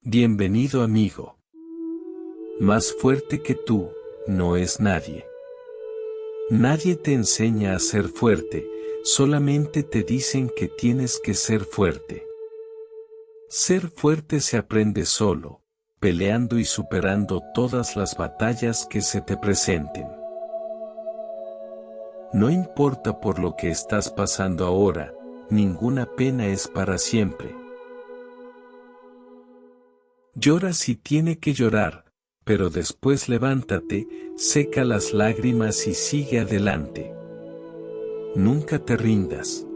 Bienvenido amigo. Más fuerte que tú, no es nadie. Nadie te enseña a ser fuerte, solamente te dicen que tienes que ser fuerte. Ser fuerte se aprende solo, peleando y superando todas las batallas que se te presenten. No importa por lo que estás pasando ahora, ninguna pena es para siempre. Llora si tiene que llorar, pero después levántate, seca las lágrimas y sigue adelante. Nunca te rindas.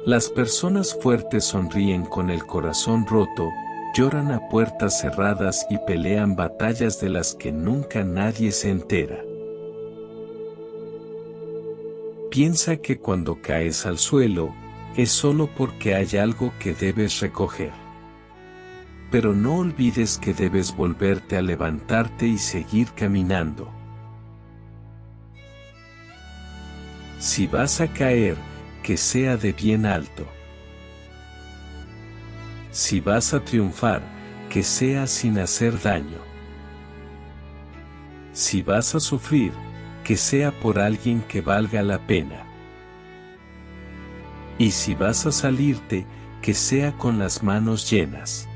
Las personas fuertes sonríen con el corazón roto, lloran a puertas cerradas y pelean batallas de las que nunca nadie se entera. Piensa que cuando caes al suelo, es solo porque hay algo que debes recoger. Pero no olvides que debes volverte a levantarte y seguir caminando. Si vas a caer, que sea de bien alto. Si vas a triunfar, que sea sin hacer daño. Si vas a sufrir, que sea por alguien que valga la pena. Y si vas a salirte, que sea con las manos llenas.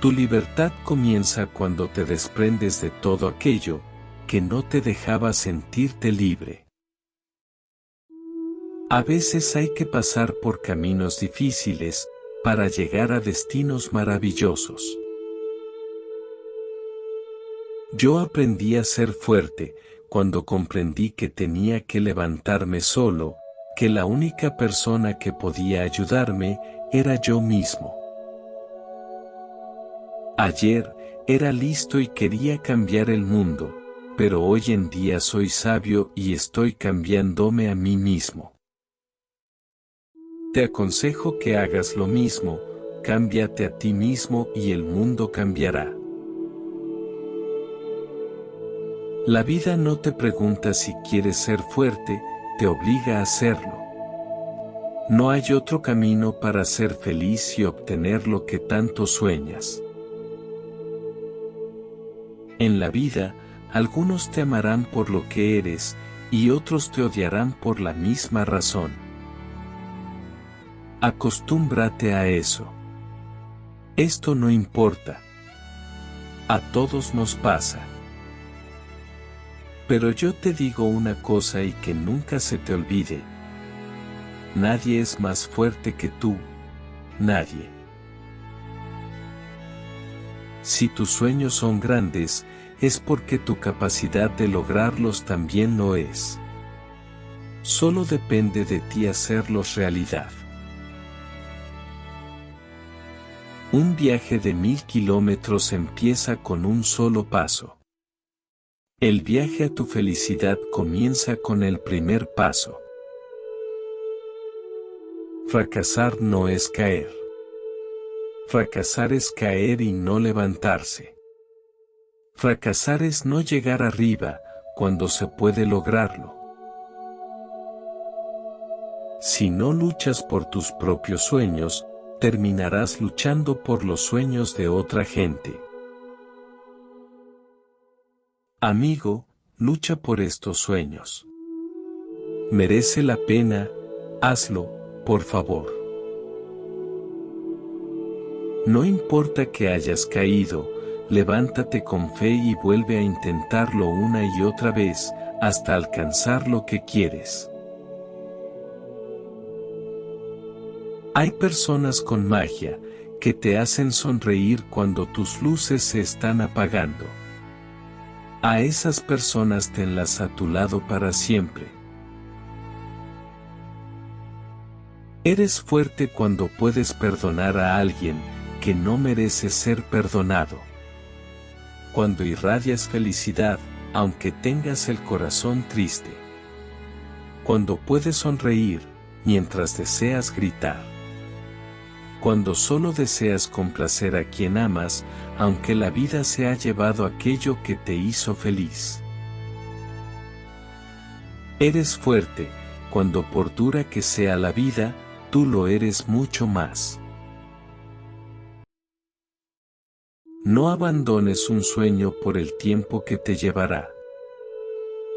Tu libertad comienza cuando te desprendes de todo aquello que no te dejaba sentirte libre. A veces hay que pasar por caminos difíciles para llegar a destinos maravillosos. Yo aprendí a ser fuerte cuando comprendí que tenía que levantarme solo, que la única persona que podía ayudarme era yo mismo. Ayer era listo y quería cambiar el mundo, pero hoy en día soy sabio y estoy cambiándome a mí mismo. Te aconsejo que hagas lo mismo, cámbiate a ti mismo y el mundo cambiará. La vida no te pregunta si quieres ser fuerte, te obliga a hacerlo. No hay otro camino para ser feliz y obtener lo que tanto sueñas. En la vida, algunos te amarán por lo que eres, y otros te odiarán por la misma razón. Acostúmbrate a eso. Esto no importa. A todos nos pasa. Pero yo te digo una cosa y que nunca se te olvide. Nadie es más fuerte que tú. Nadie. Si tus sueños son grandes, es porque tu capacidad de lograrlos también lo es. Solo depende de ti hacerlos realidad. Un viaje de 1000 kilómetros empieza con un solo paso. El viaje a tu felicidad comienza con el primer paso. Fracasar no es caer. Fracasar es caer y no levantarse. Fracasar es no llegar arriba, cuando se puede lograrlo. Si no luchas por tus propios sueños, terminarás luchando por los sueños de otra gente. Amigo, lucha por estos sueños. Merece la pena, hazlo, por favor. No importa que hayas caído, levántate con fe y vuelve a intentarlo una y otra vez, hasta alcanzar lo que quieres. Hay personas con magia, que te hacen sonreír cuando tus luces se están apagando. A esas personas tenlas a tu lado para siempre. Eres fuerte cuando puedes perdonar a alguien que no merece ser perdonado. Cuando irradias felicidad, aunque tengas el corazón triste. Cuando puedes sonreír, mientras deseas gritar. Cuando solo deseas complacer a quien amas, aunque la vida se ha llevado aquello que te hizo feliz. Eres fuerte, cuando por dura que sea la vida, tú lo eres mucho más. No abandones un sueño por el tiempo que te llevará.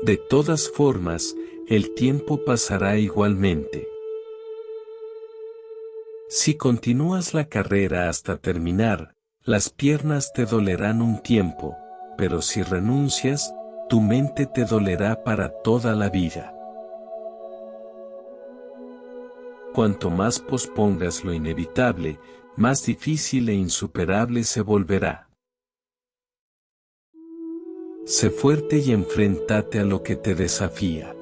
De todas formas, el tiempo pasará igualmente. Si continúas la carrera hasta terminar, las piernas te dolerán un tiempo, pero si renuncias, tu mente te dolerá para toda la vida. Cuanto más pospongas lo inevitable, más difícil e insuperable se volverá. Sé fuerte y enfréntate a lo que te desafía.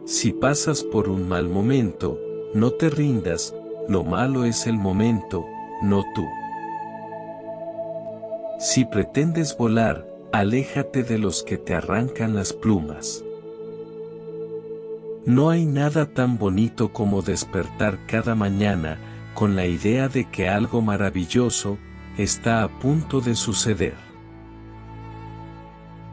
Si pasas por un mal momento, no te rindas, lo malo es el momento, no tú. Si pretendes volar, aléjate de los que te arrancan las plumas. No hay nada tan bonito como despertar cada mañana con la idea de que algo maravilloso está a punto de suceder.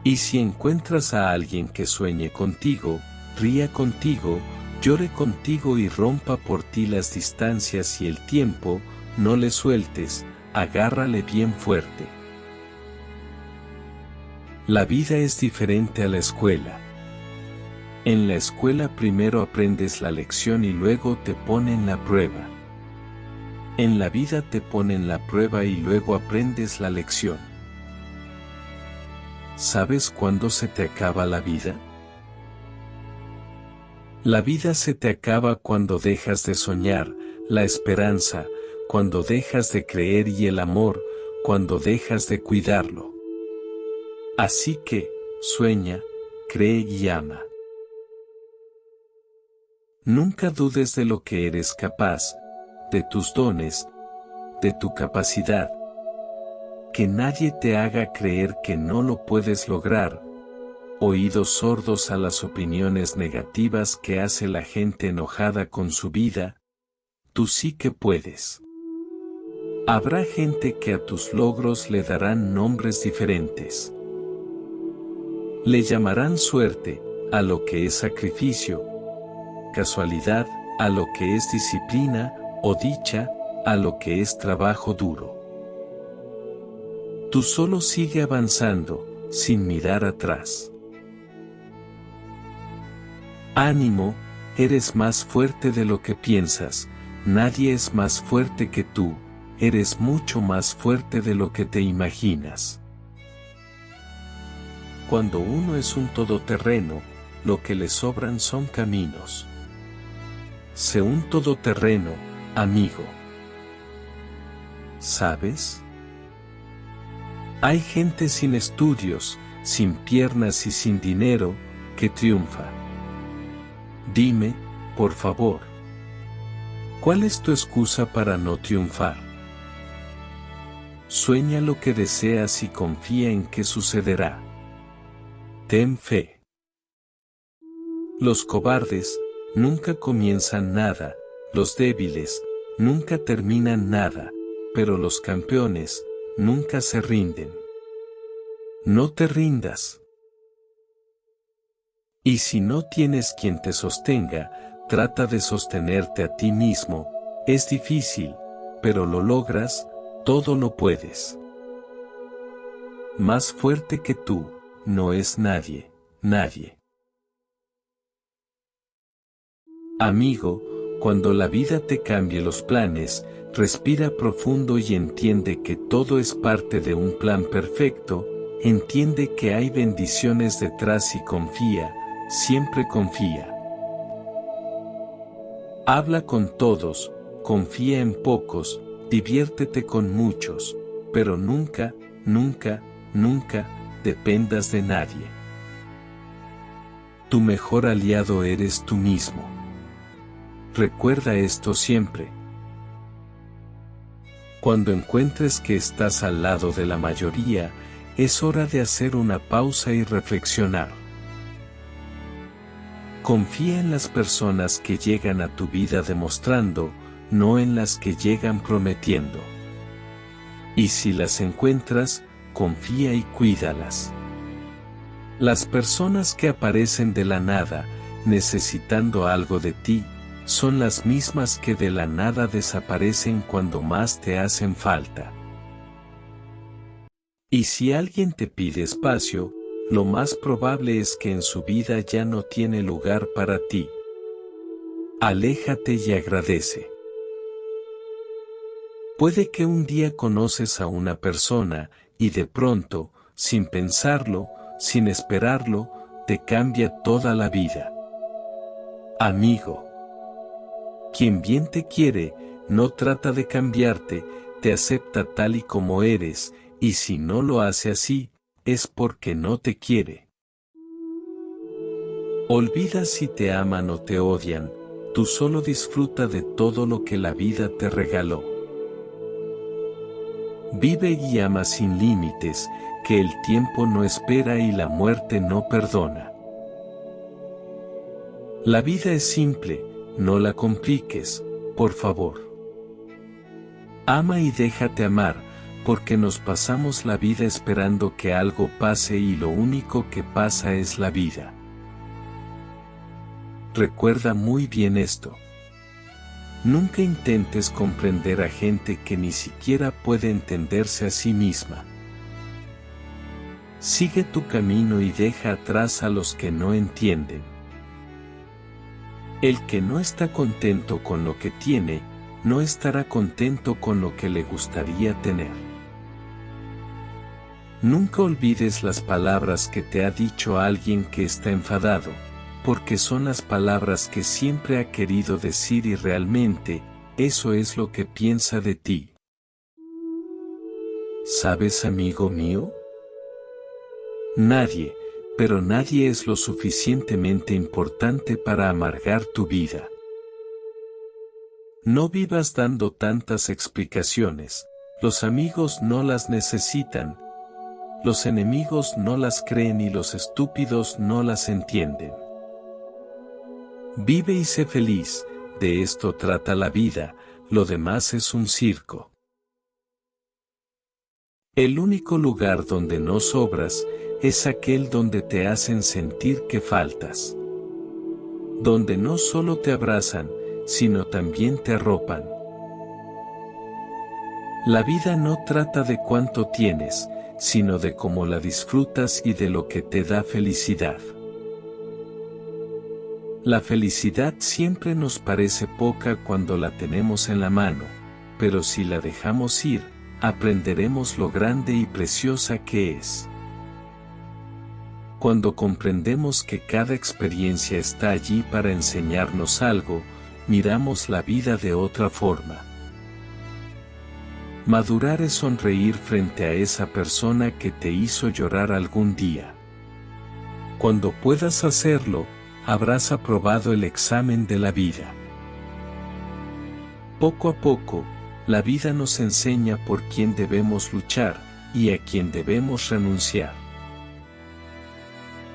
Y si encuentras a alguien que sueñe contigo, ría contigo, llore contigo y rompa por ti las distancias y el tiempo, no le sueltes, agárrale bien fuerte. La vida es diferente a la escuela. En la escuela primero aprendes la lección y luego te ponen la prueba. En la vida te ponen la prueba y luego aprendes la lección. ¿Sabes cuándo se te acaba la vida? La vida se te acaba cuando dejas de soñar, la esperanza, cuando dejas de creer y el amor, cuando dejas de cuidarlo. Así que, sueña, cree y ama. Nunca dudes de lo que eres capaz, de tus dones, de tu capacidad. Que nadie te haga creer que no lo puedes lograr. Oídos sordos a las opiniones negativas que hace la gente enojada con su vida. Tú sí que puedes. Habrá gente que a tus logros le darán nombres diferentes. Le llamarán suerte, a lo que es sacrificio, casualidad, a lo que es disciplina, o dicha, a lo que es trabajo duro. Tú solo sigue avanzando, sin mirar atrás. Ánimo, eres más fuerte de lo que piensas, nadie es más fuerte que tú, eres mucho más fuerte de lo que te imaginas. Cuando uno es un todoterreno, lo que le sobran son caminos. Sé un todoterreno, amigo. ¿Sabes? Hay gente sin estudios, sin piernas y sin dinero, que triunfa. Dime, por favor, ¿cuál es tu excusa para no triunfar? Sueña lo que deseas y confía en que sucederá. Ten fe. Los cobardes nunca comienzan nada, los débiles nunca terminan nada, pero los campeones nunca se rinden. No te rindas. Y si no tienes quien te sostenga, trata de sostenerte a ti mismo, es difícil, pero lo logras, todo lo puedes. Más fuerte que tú, no es nadie, nadie. Amigo, cuando la vida te cambie los planes, respira profundo y entiende que todo es parte de un plan perfecto, entiende que hay bendiciones detrás y confía, siempre confía. Habla con todos, confía en pocos, diviértete con muchos, pero nunca, nunca, nunca, dependas de nadie. Tu mejor aliado eres tú mismo. Recuerda esto siempre. Cuando encuentres que estás al lado de la mayoría, es hora de hacer una pausa y reflexionar. Confía en las personas que llegan a tu vida demostrando, no en las que llegan prometiendo. Y si las encuentras, confía y cuídalas. Las personas que aparecen de la nada, necesitando algo de ti, son las mismas que de la nada desaparecen cuando más te hacen falta. Y si alguien te pide espacio, lo más probable es que en su vida ya no tiene lugar para ti. Aléjate y agradece. Puede que un día conoces a una persona, y de pronto, sin pensarlo, sin esperarlo, te cambia toda la vida. Amigo. Quien bien te quiere, no trata de cambiarte, te acepta tal y como eres, y si no lo hace así, es porque no te quiere. Olvida si te aman o te odian, tú solo disfruta de todo lo que la vida te regaló. Vive y ama sin límites, que el tiempo no espera y la muerte no perdona. La vida es simple, no la compliques, por favor. Ama y déjate amar, porque nos pasamos la vida esperando que algo pase y lo único que pasa es la vida. Recuerda muy bien esto. Nunca intentes comprender a gente que ni siquiera puede entenderse a sí misma. Sigue tu camino y deja atrás a los que no entienden. El que no está contento con lo que tiene, no estará contento con lo que le gustaría tener. Nunca olvides las palabras que te ha dicho alguien que está enfadado, porque son las palabras que siempre ha querido decir y realmente, eso es lo que piensa de ti. ¿Sabes, amigo mío? Nadie, pero nadie es lo suficientemente importante para amargar tu vida. No vivas dando tantas explicaciones, los amigos no las necesitan, los enemigos no las creen y los estúpidos no las entienden. Vive y sé feliz, de esto trata la vida, lo demás es un circo. El único lugar donde no sobras, es aquel donde te hacen sentir que faltas. Donde no solo te abrazan, sino también te arropan. La vida no trata de cuánto tienes, sino de cómo la disfrutas y de lo que te da felicidad. La felicidad siempre nos parece poca cuando la tenemos en la mano, pero si la dejamos ir, aprenderemos lo grande y preciosa que es. Cuando comprendemos que cada experiencia está allí para enseñarnos algo, miramos la vida de otra forma. Madurar es sonreír frente a esa persona que te hizo llorar algún día. Cuando puedas hacerlo, habrás aprobado el examen de la vida. Poco a poco, la vida nos enseña por quién debemos luchar y a quién debemos renunciar.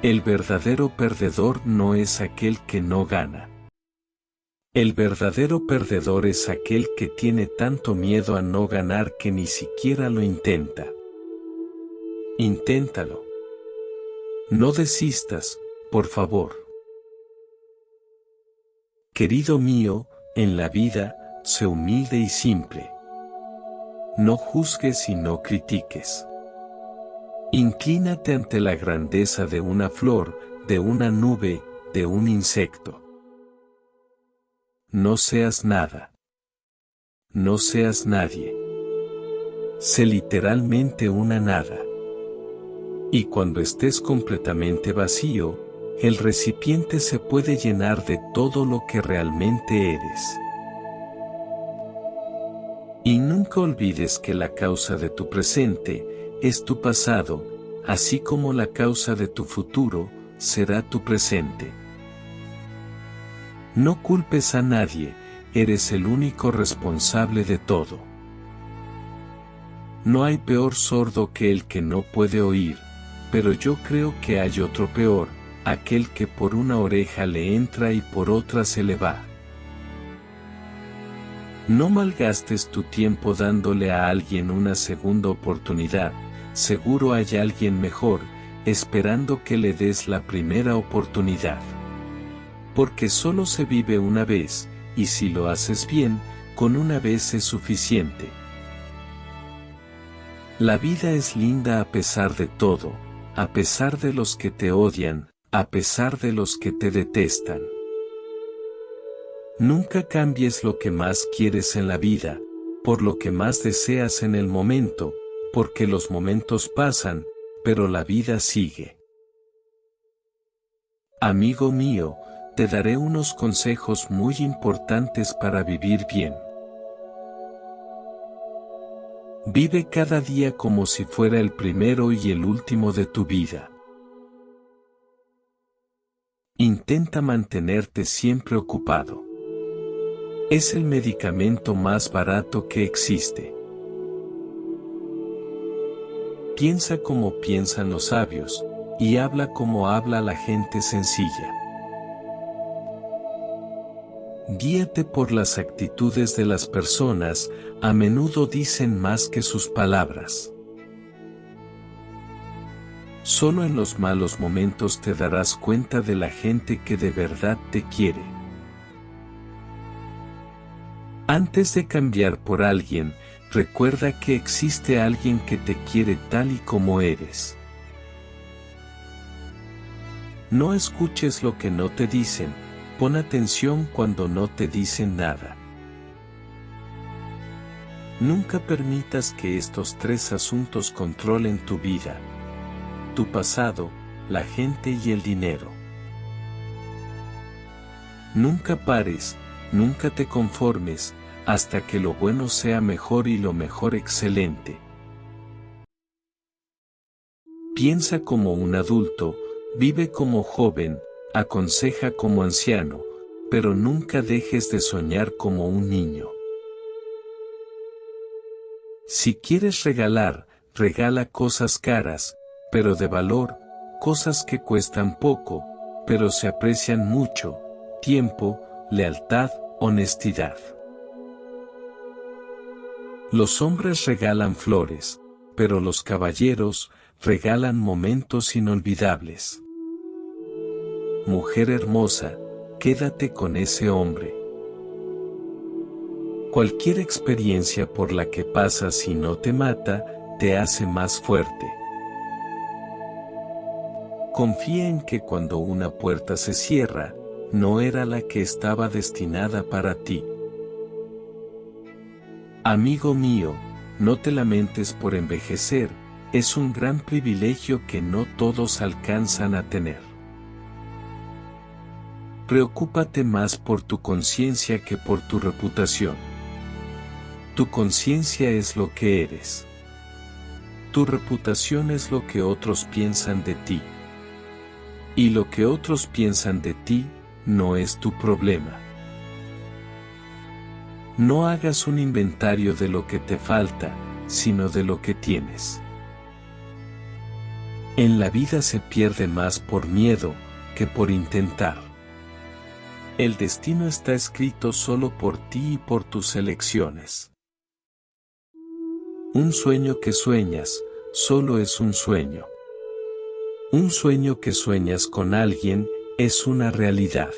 El verdadero perdedor no es aquel que no gana. El verdadero perdedor es aquel que tiene tanto miedo a no ganar que ni siquiera lo intenta. Inténtalo. No desistas, por favor. Querido mío, en la vida, sé humilde y simple. No juzgues y no critiques. Inclínate ante la grandeza de una flor, de una nube, de un insecto. No seas nada. No seas nadie. Sé literalmente una nada. Y cuando estés completamente vacío, el recipiente se puede llenar de todo lo que realmente eres. Y nunca olvides que la causa de tu presente es tu pasado, así como la causa de tu futuro será tu presente. No culpes a nadie, eres el único responsable de todo. No hay peor sordo que el que no puede oír, pero yo creo que hay otro peor, aquel que por una oreja le entra y por otra se le va. No malgastes tu tiempo dándole a alguien una segunda oportunidad, seguro hay alguien mejor, esperando que le des la primera oportunidad. Porque solo se vive una vez, y si lo haces bien, con una vez es suficiente. La vida es linda a pesar de todo, a pesar de los que te odian, a pesar de los que te detestan. Nunca cambies lo que más quieres en la vida, por lo que más deseas en el momento, porque los momentos pasan, pero la vida sigue. Amigo mío, te daré unos consejos muy importantes para vivir bien. Vive cada día como si fuera el primero y el último de tu vida. Intenta mantenerte siempre ocupado. Es el medicamento más barato que existe. Piensa como piensan los sabios, y habla como habla la gente sencilla. Guíate por las actitudes de las personas, a menudo dicen más que sus palabras. Solo en los malos momentos te darás cuenta de la gente que de verdad te quiere. Antes de cambiar por alguien, recuerda que existe alguien que te quiere tal y como eres. No escuches lo que no te dicen, pon atención cuando no te dicen nada. Nunca permitas que estos tres asuntos controlen tu vida: tu pasado, la gente y el dinero. Nunca pares, nunca te conformes, hasta que lo bueno sea mejor y lo mejor excelente. Piensa como un adulto, vive como joven, aconseja como anciano, pero nunca dejes de soñar como un niño. Si quieres regalar, regala cosas caras, pero de valor, cosas que cuestan poco, pero se aprecian mucho: tiempo, lealtad, honestidad. Los hombres regalan flores, pero los caballeros regalan momentos inolvidables. Mujer hermosa, quédate con ese hombre. Cualquier experiencia por la que pasas y no te mata, te hace más fuerte. Confía en que cuando una puerta se cierra, no era la que estaba destinada para ti. Amigo mío, no te lamentes por envejecer, es un gran privilegio que no todos alcanzan a tener. Preocúpate más por tu conciencia que por tu reputación. Tu conciencia es lo que eres. Tu reputación es lo que otros piensan de ti. Y lo que otros piensan de ti, no es tu problema. No hagas un inventario de lo que te falta, sino de lo que tienes. En la vida se pierde más por miedo, que por intentar. El destino está escrito solo por ti y por tus elecciones. Un sueño que sueñas, solo es un sueño. Un sueño que sueñas con alguien, es una realidad.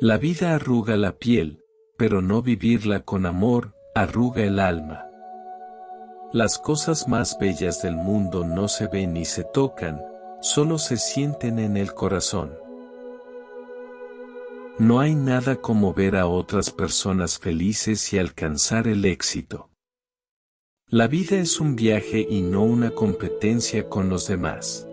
La vida arruga la piel, pero no vivirla con amor, arruga el alma. Las cosas más bellas del mundo no se ven ni se tocan, solo se sienten en el corazón. No hay nada como ver a otras personas felices y alcanzar el éxito. La vida es un viaje y no una competencia con los demás.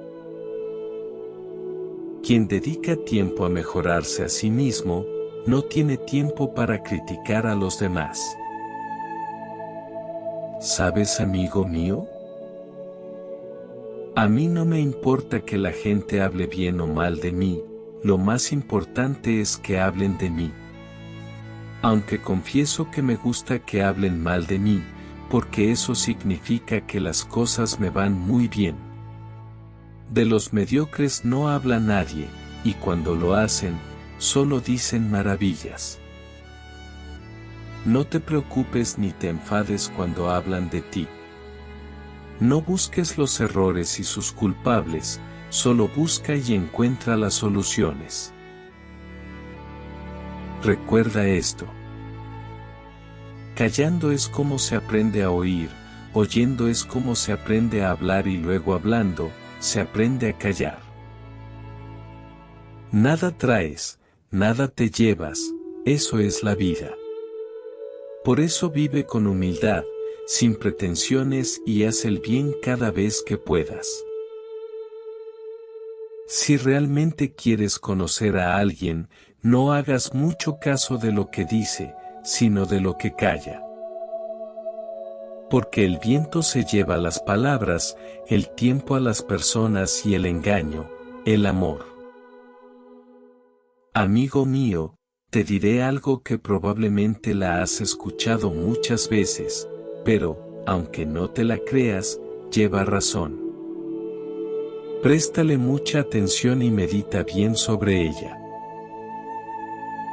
Quien dedica tiempo a mejorarse a sí mismo, no tiene tiempo para criticar a los demás. ¿Sabes, amigo mío? A mí no me importa que la gente hable bien o mal de mí, lo más importante es que hablen de mí. Aunque confieso que me gusta que hablen mal de mí, porque eso significa que las cosas me van muy bien. De los mediocres no habla nadie, y cuando lo hacen, solo dicen maravillas. No te preocupes ni te enfades cuando hablan de ti. No busques los errores y sus culpables, solo busca y encuentra las soluciones. recuerda esto. Callando es como se aprende a oír, oyendo es como se aprende a hablar y luego hablando, se aprende a callar. Nada traes, nada te llevas, eso es la vida. Por eso vive con humildad, sin pretensiones y haz el bien cada vez que puedas. Si realmente quieres conocer a alguien, no hagas mucho caso de lo que dice, sino de lo que calla. Porque el viento se lleva las palabras, el tiempo a las personas y el engaño, el amor. Amigo mío, te diré algo que probablemente la has escuchado muchas veces, pero, aunque no te la creas, lleva razón. Préstale mucha atención y medita bien sobre ella.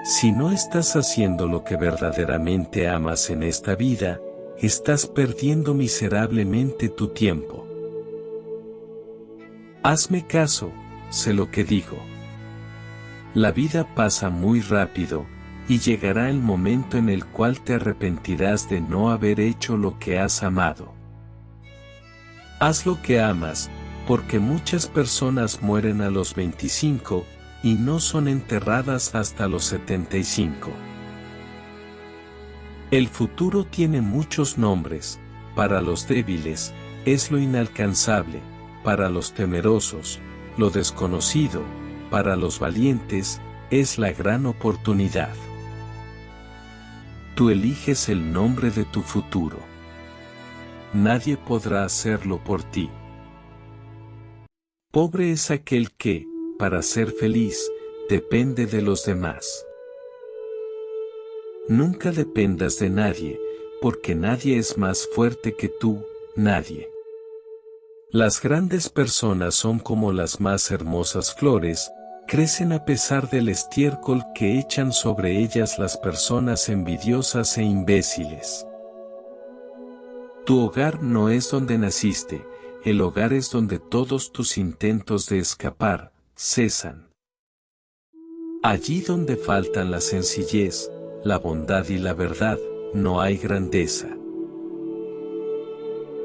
Si no estás haciendo lo que verdaderamente amas en esta vida, estás perdiendo miserablemente tu tiempo. Hazme caso, sé lo que digo. La vida pasa muy rápido, y llegará el momento en el cual te arrepentirás de no haber hecho lo que has amado. Haz lo que amas, porque muchas personas mueren a los 25, y no son enterradas hasta los 75. El futuro tiene muchos nombres, para los débiles, es lo inalcanzable, para los temerosos, lo desconocido, para los valientes, es la gran oportunidad. Tú eliges el nombre de tu futuro. Nadie podrá hacerlo por ti. Pobre es aquel que, para ser feliz, depende de los demás. Nunca dependas de nadie, porque nadie es más fuerte que tú, nadie. Las grandes personas son como las más hermosas flores, crecen a pesar del estiércol que echan sobre ellas las personas envidiosas e imbéciles. Tu hogar no es donde naciste, el hogar es donde todos tus intentos de escapar cesan. Allí donde faltan la sencillez, la bondad y la verdad, no hay grandeza.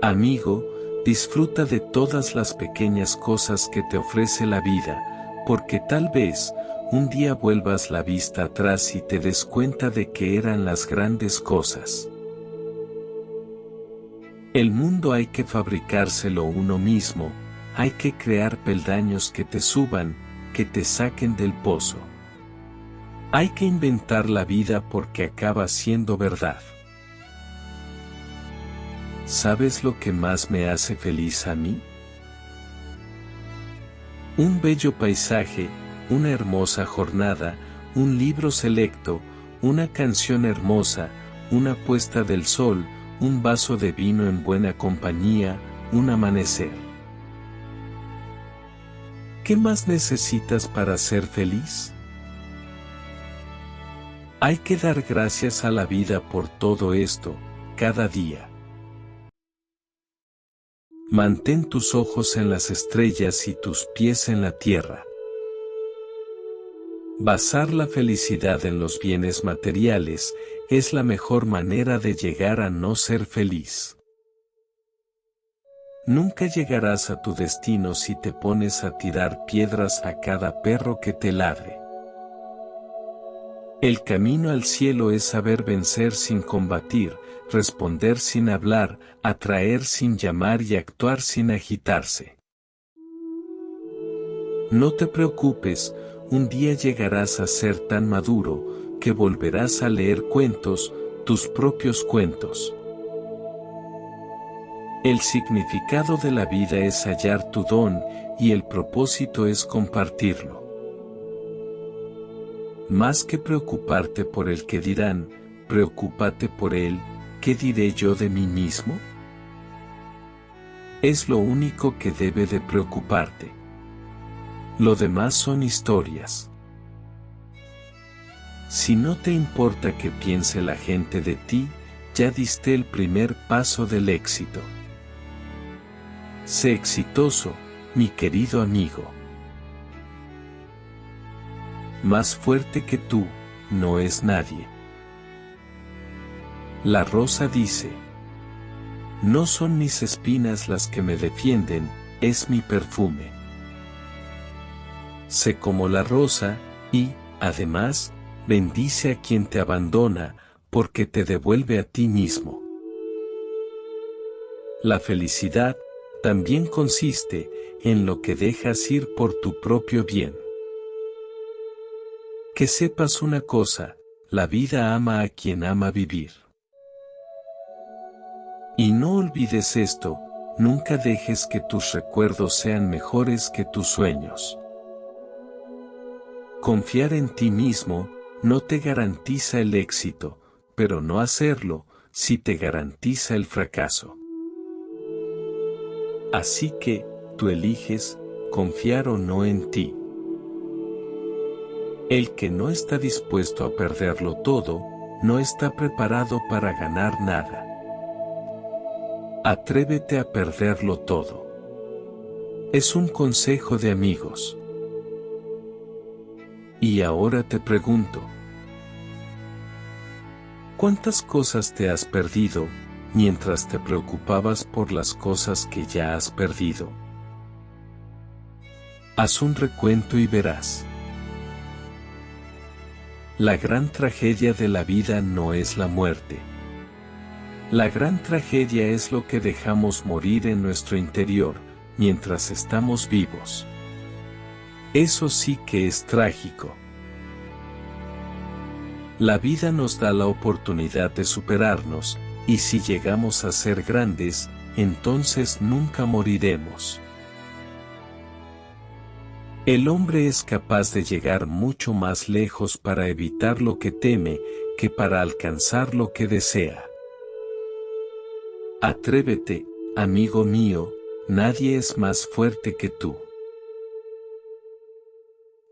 Amigo, disfruta de todas las pequeñas cosas que te ofrece la vida, porque tal vez, un día vuelvas la vista atrás y te des cuenta de que eran las grandes cosas. El mundo hay que fabricárselo uno mismo, hay que crear peldaños que te suban, que te saquen del pozo. Hay que inventar la vida porque acaba siendo verdad. ¿Sabes lo que más me hace feliz a mí? Un bello paisaje, una hermosa jornada, un libro selecto, una canción hermosa, una puesta del sol, un vaso de vino en buena compañía, un amanecer. ¿Qué más necesitas para ser feliz? Hay que dar gracias a la vida por todo esto, cada día. Mantén tus ojos en las estrellas y tus pies en la tierra. Basar la felicidad en los bienes materiales es la mejor manera de llegar a no ser feliz. Nunca llegarás a tu destino si te pones a tirar piedras a cada perro que te ladre. El camino al cielo es saber vencer sin combatir, responder sin hablar, atraer sin llamar y actuar sin agitarse. No te preocupes, un día llegarás a ser tan maduro, que volverás a leer cuentos, tus propios cuentos. El significado de la vida es hallar tu don, y el propósito es compartirlo. Más que preocuparte por el que dirán, preocúpate por él, ¿qué diré yo de mí mismo? Es lo único que debe de preocuparte. Lo demás son historias. Si no te importa que piense la gente de ti, ya diste el primer paso del éxito. Sé exitoso, mi querido amigo. Más fuerte que tú, no es nadie. La rosa dice: no son mis espinas las que me defienden, es mi perfume. Sé como la rosa, y, además, bendice a quien te abandona, porque te devuelve a ti mismo. La felicidad también consiste en lo que dejas ir por tu propio bien. Que sepas una cosa, la vida ama a quien ama vivir. Y no olvides esto, nunca dejes que tus recuerdos sean mejores que tus sueños. Confiar en ti mismo no te garantiza el éxito, pero no hacerlo sí te garantiza el fracaso. Así que, tú eliges confiar o no en ti. El que no está dispuesto a perderlo todo, no está preparado para ganar nada. Atrévete a perderlo todo. Es un consejo de amigos. Y ahora te pregunto: ¿cuántas cosas te has perdido mientras te preocupabas por las cosas que ya has perdido? Haz un recuento y verás. La gran tragedia de la vida no es la muerte. La gran tragedia es lo que dejamos morir en nuestro interior, mientras estamos vivos. Eso sí que es trágico. La vida nos da la oportunidad de superarnos, y si llegamos a ser grandes, entonces nunca moriremos. El hombre es capaz de llegar mucho más lejos para evitar lo que teme, que para alcanzar lo que desea. Atrévete, amigo mío, nadie es más fuerte que tú.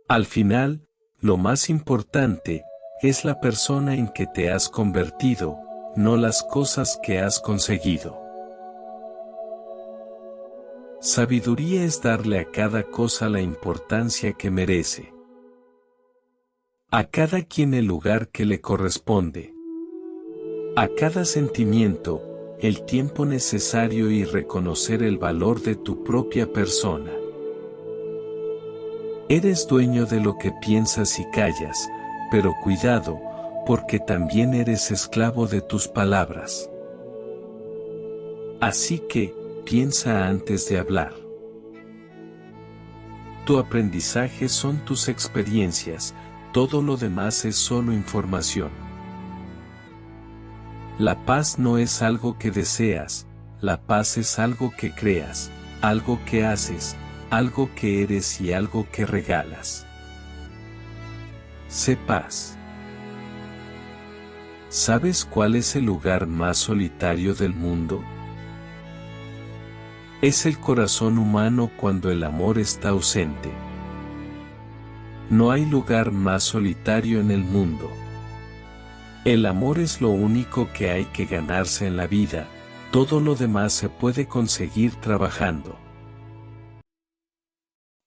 Al final, lo más importante es la persona en que te has convertido, no las cosas que has conseguido. Sabiduría es darle a cada cosa la importancia que merece. A cada quien el lugar que le corresponde. A cada sentimiento el tiempo necesario y reconocer el valor de tu propia persona. Eres dueño de lo que piensas y callas, pero cuidado, porque también eres esclavo de tus palabras. Así que, piensa antes de hablar. Tu aprendizaje son tus experiencias, todo lo demás es solo información. La paz no es algo que deseas, la paz es algo que creas, algo que haces, algo que eres y algo que regalas. Sé paz. ¿Sabes cuál es el lugar más solitario del mundo? Es el corazón humano cuando el amor está ausente. No hay lugar más solitario en el mundo. El amor es lo único que hay que ganarse en la vida, todo lo demás se puede conseguir trabajando.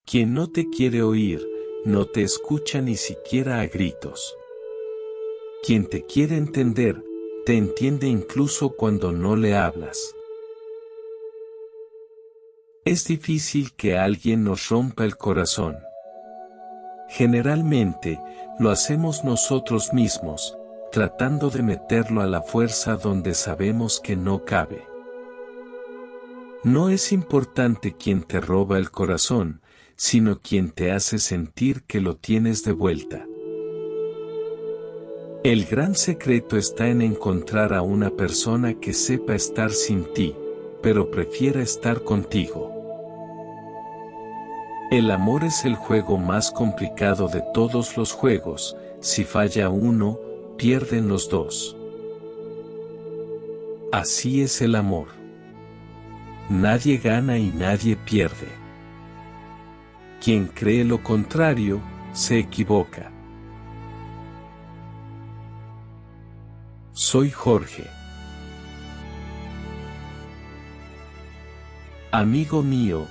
Quien no te quiere oír, no te escucha ni siquiera a gritos. Quien te quiere entender, te entiende incluso cuando no le hablas. Es difícil que alguien nos rompa el corazón. Generalmente, lo hacemos nosotros mismos, tratando de meterlo a la fuerza donde sabemos que no cabe. No es importante quién te roba el corazón, sino quien te hace sentir que lo tienes de vuelta. El gran secreto está en encontrar a una persona que sepa estar sin ti, pero prefiera estar contigo. El amor es el juego más complicado de todos los juegos, si falla uno, pierden los dos. Así es el amor. Nadie gana y nadie pierde. Quien cree lo contrario, se equivoca. Soy Jorge. Amigo mío,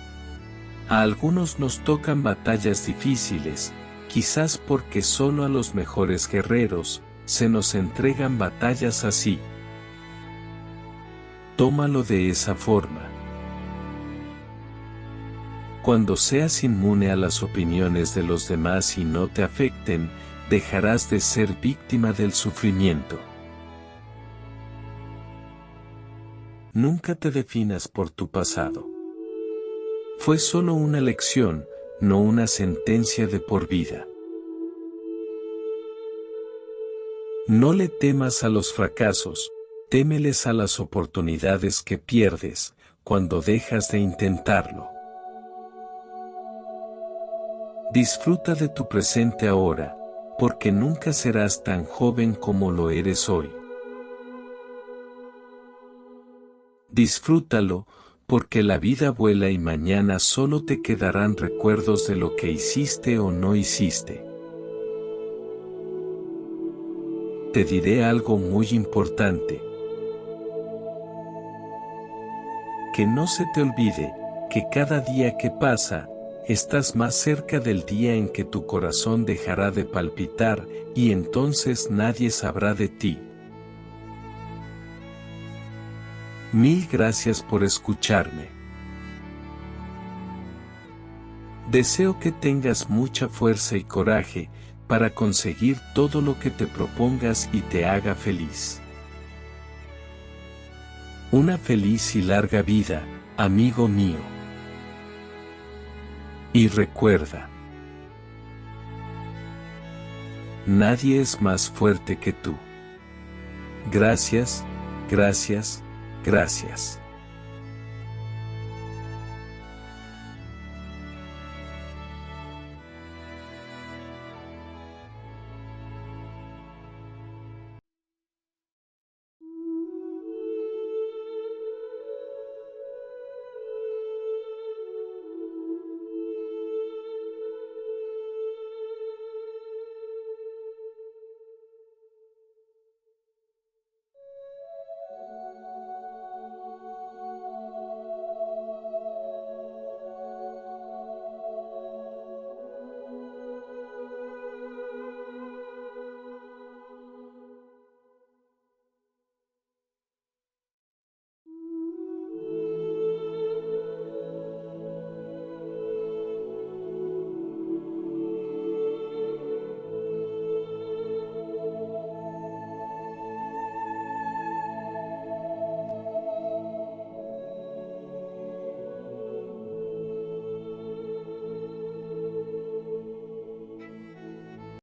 a algunos nos tocan batallas difíciles, quizás porque solo a los mejores guerreros se nos entregan batallas así. Tómalo de esa forma. Cuando seas inmune a las opiniones de los demás y no te afecten, dejarás de ser víctima del sufrimiento. Nunca te definas por tu pasado. Fue solo una lección, no una sentencia de por vida. No le temas a los fracasos, témeles a las oportunidades que pierdes cuando dejas de intentarlo. Disfruta de tu presente ahora, porque nunca serás tan joven como lo eres hoy. Disfrútalo, porque la vida vuela y mañana solo te quedarán recuerdos de lo que hiciste o no hiciste. Te diré algo muy importante. Que no se te olvide, que cada día que pasa, estás más cerca del día en que tu corazón dejará de palpitar, y entonces nadie sabrá de ti. Mil gracias por escucharme. Deseo que tengas mucha fuerza y coraje para conseguir todo lo que te propongas y te haga feliz. Una feliz y larga vida, amigo mío. Y recuerda, nadie es más fuerte que tú. Gracias, gracias, gracias.